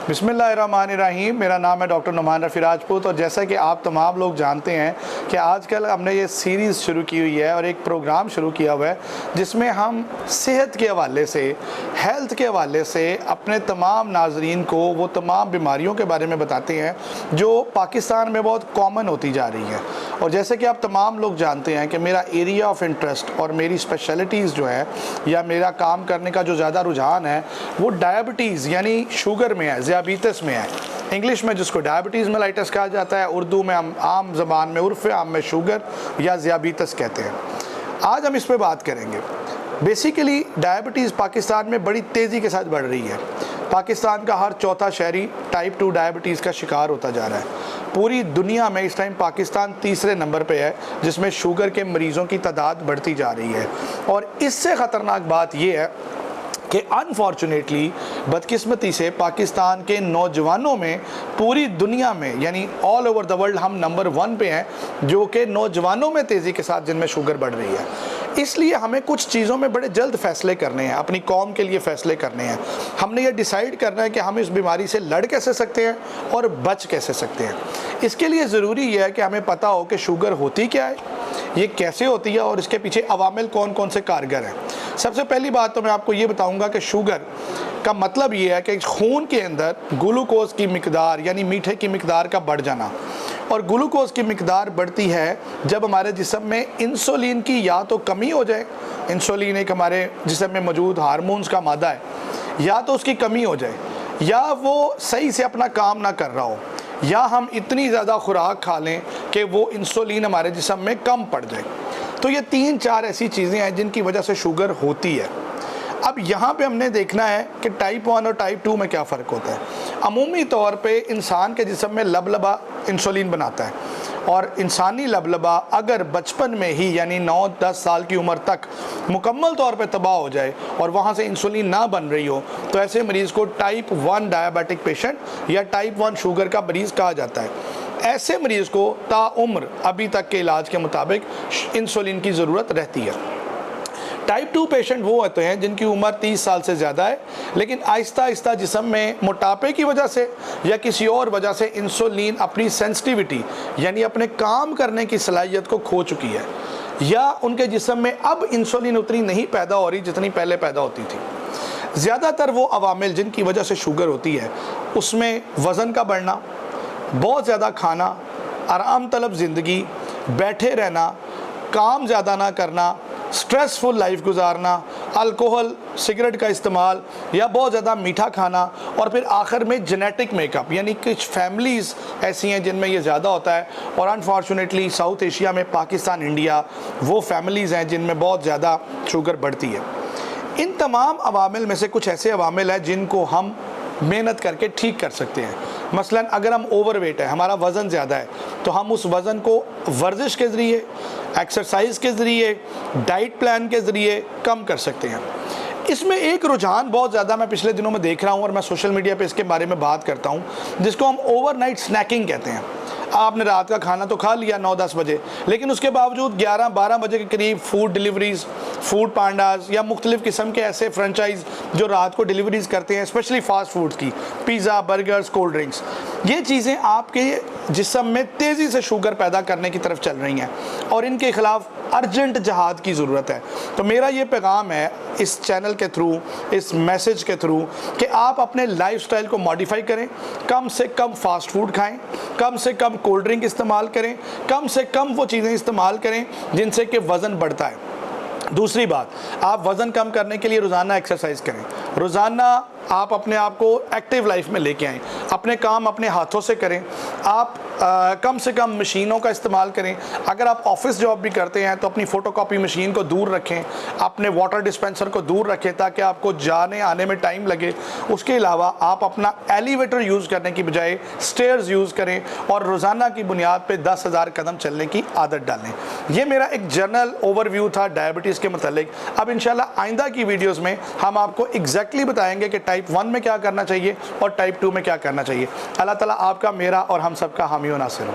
बिस्मिल्लाहिर्रहमानिर्रहीम। मेरा नाम है डॉक्टर नुमान रफ़ी राजपूत और जैसा कि आप तमाम लोग जानते हैं कि आजकल हमने ये सीरीज़ शुरू की हुई है और एक प्रोग्राम शुरू किया हुआ है जिसमें हम सेहत के हवाले से, हेल्थ के हवाले से अपने तमाम नाज़रीन को वो तमाम बीमारियों के बारे में बताते हैं जो पाकिस्तान में बहुत कॉमन होती जा रही है। और जैसे कि आप तमाम लोग जानते हैं कि मेरा एरिया ऑफ इंटरेस्ट और मेरी स्पेशलिटीज़ जो है या मेरा काम करने का जो ज़्यादा रुझान है वो डायबिटीज़ यानी शुगर में है, ज़ियाबीतस में है। इंग्लिश में जिसको डायबिटीज़ मेलाइटस कहा जाता है, उर्दू में हम आम ज़बान में उर्फ़ आम में शुगर या ज़ियाबीतस कहते हैं। आज हम इस पर बात करेंगे। बेसिकली डायबिटीज़ पाकिस्तान में बड़ी तेज़ी के साथ बढ़ रही है। पाकिस्तान का हर चौथा शहरी टाइप 2 डायबिटीज़ का शिकार होता जा रहा है। पूरी दुनिया में इस टाइम पाकिस्तान तीसरे नंबर पे है जिसमें शुगर के मरीज़ों की तादाद बढ़ती जा रही है। और इससे ख़तरनाक बात यह है कि अनफॉर्चुनेटली बदकिस्मती से पाकिस्तान के नौजवानों में पूरी दुनिया में यानी ऑल ओवर द वर्ल्ड हम नंबर 1 पे हैं जो कि नौजवानों में तेज़ी के साथ जिनमें शुगर बढ़ रही है। इसलिए हमें कुछ चीज़ों में बड़े जल्द फैसले करने हैं, अपनी कौम के लिए फ़ैसले करने हैं। हमने ये डिसाइड करना है कि हम इस बीमारी से लड़ कैसे सकते हैं और बच कैसे सकते हैं। इसके लिए ज़रूरी यह है कि हमें पता हो कि शुगर होती क्या है, ये कैसे होती है और इसके पीछे अवामिल कौन कौन से कारगर हैं। सबसे पहली बात तो मैं आपको ये बताऊंगा कि शुगर का मतलब ये है कि खून के अंदर ग्लूकोज की मिकदार यानी मीठे की मिकदार का बढ़ जाना। और ग्लूकोज की मिकदार बढ़ती है जब हमारे जिस्म में इंसुलिन की या तो कमी हो जाए, इंसुलिन एक हमारे जिस्म में मौजूद हार्मोन्स का मादा है, या तो उसकी कमी हो जाए या वो सही से अपना काम ना कर रहा हो, या हम इतनी ज़्यादा खुराक खा लें कि वो इंसुलिन हमारे जिस्म में कम पड़ जाए। तो ये 3-4 ऐसी चीज़ें हैं जिनकी वजह से शुगर होती है। अब यहाँ पे हमने देखना है कि टाइप 1 और टाइप 2 में क्या फ़र्क होता है। अमूमी तौर पे इंसान के जिस्म में लबलबा इंसुलिन बनाता है और इंसानी लबलबा अगर बचपन में ही यानी 9-10 साल की उम्र तक मुकम्मल तौर पे तबाह हो जाए और वहाँ से इंसुलिन ना बन रही हो तो ऐसे मरीज़ को टाइप 1 डायबिटिक पेशेंट या टाइप 1 शुगर का मरीज़ कहा जाता है। ऐसे मरीज़ को ताउम्र अभी तक के इलाज के मुताबिक इंसुलिन की ज़रूरत रहती है। टाइप 2 पेशेंट वो होते हैं जिनकी उम्र 30 साल से ज़्यादा है लेकिन आहिस्ता आहिस्ता जिस्म में मोटापे की वजह से या किसी और वजह से इंसुलिन अपनी सेंसिटिविटी यानी अपने काम करने की सलाहियत को खो चुकी है, या उनके जिस्म में अब इंसुलिन उतनी नहीं पैदा हो रही जितनी पहले पैदा होती थी। ज़्यादातर वो अवामिल जिनकी वजह से शुगर होती है उसमें वज़न का बढ़ना, बहुत ज़्यादा खाना, आराम तलब ज़िंदगी, बैठे रहना, काम ज़्यादा ना करना, स्ट्रेसफुल लाइफ गुजारना, अल्कोहल सिगरेट का इस्तेमाल या बहुत ज़्यादा मीठा खाना, और फिर आखिर में जेनेटिक मेकअप यानी कुछ फैमिलीज़ ऐसी हैं जिनमें ये ज़्यादा होता है। और अनफॉर्चुनेटली साउथ एशिया में पाकिस्तान, इंडिया वो फैमिलीज़ हैं जिनमें बहुत ज़्यादा शुगर बढ़ती है। इन तमाम अवामिल में से कुछ ऐसे अवामिल हैं जिनको हम मेहनत करके ठीक कर सकते हैं। मसलन अगर हम ओवरवेट है, हमारा वज़न ज़्यादा है, तो हम उस वज़न को वर्जिश के ज़रिए, एक्सरसाइज के ज़रिए, डाइट प्लान के ज़रिए कम कर सकते हैं। इसमें एक रुझान बहुत ज़्यादा मैं पिछले दिनों में देख रहा हूँ और मैं सोशल मीडिया पे इसके बारे में बात करता हूँ जिसको हम ओवरनाइट स्नैकिंग कहते हैं। आपने रात का खाना तो खा लिया 9-10 बजे, लेकिन उसके बावजूद 11-12 बजे के करीब फूड डिलीवरीज़, फूड पांडास या मुख्तलिफ़ किस्म के ऐसे फ्रेंचाइज जो रात को डिलीवरीज़ करते हैं, स्पेशली फ़ास्ट फूड्स की, पिज़्ज़ा, बर्गर्स, कोल्ड ड्रिंक्स, ये चीज़ें आपके जिस्म में तेज़ी से शुगर पैदा करने की तरफ चल रही हैं और इनके ख़िलाफ़ अर्जेंट जहाद की ज़रूरत है। तो मेरा ये पैगाम है इस चैनल के थ्रू, इस मैसेज के थ्रू कि आप अपने लाइफस्टाइल को मॉडिफाई करें, कम से कम फास्ट फूड खाएं, कम से कम कोल्ड ड्रिंक इस्तेमाल करें, कम से कम वो चीज़ें इस्तेमाल करें जिनसे कि वज़न बढ़ता है। दूसरी बात, आप वज़न कम करने के लिए रोज़ाना एक्सरसाइज करें। रोज़ाना आप अपने आप को एक्टिव लाइफ में लेके आएँ, अपने काम अपने हाथों से करें। आप कम से कम मशीनों का इस्तेमाल करें। अगर आप ऑफिस जॉब भी करते हैं तो अपनी फ़ोटोकॉपी मशीन को दूर रखें, अपने वाटर डिस्पेंसर को दूर रखें ताकि आपको जाने आने में टाइम लगे। उसके अलावा आप अपना एलिवेटर यूज़ करने की बजाय स्टेयर्स यूज़ करें और रोज़ाना की बुनियाद पे 10,000 कदम चलने की आदत डालें। ये मेरा एक जनरल ओवरव्यू था डायबिटीज़ के मतलब। अब इंशाल्लाह आइंदा की वीडियोज़ में हम आपको एग्जैक्टली बताएंगे कि टाइप 1 में क्या करना चाहिए और टाइप 2 में क्या करना चाहिए। अल्लाह ताला आपका, मेरा और हम सबका हामी और नासिर हो।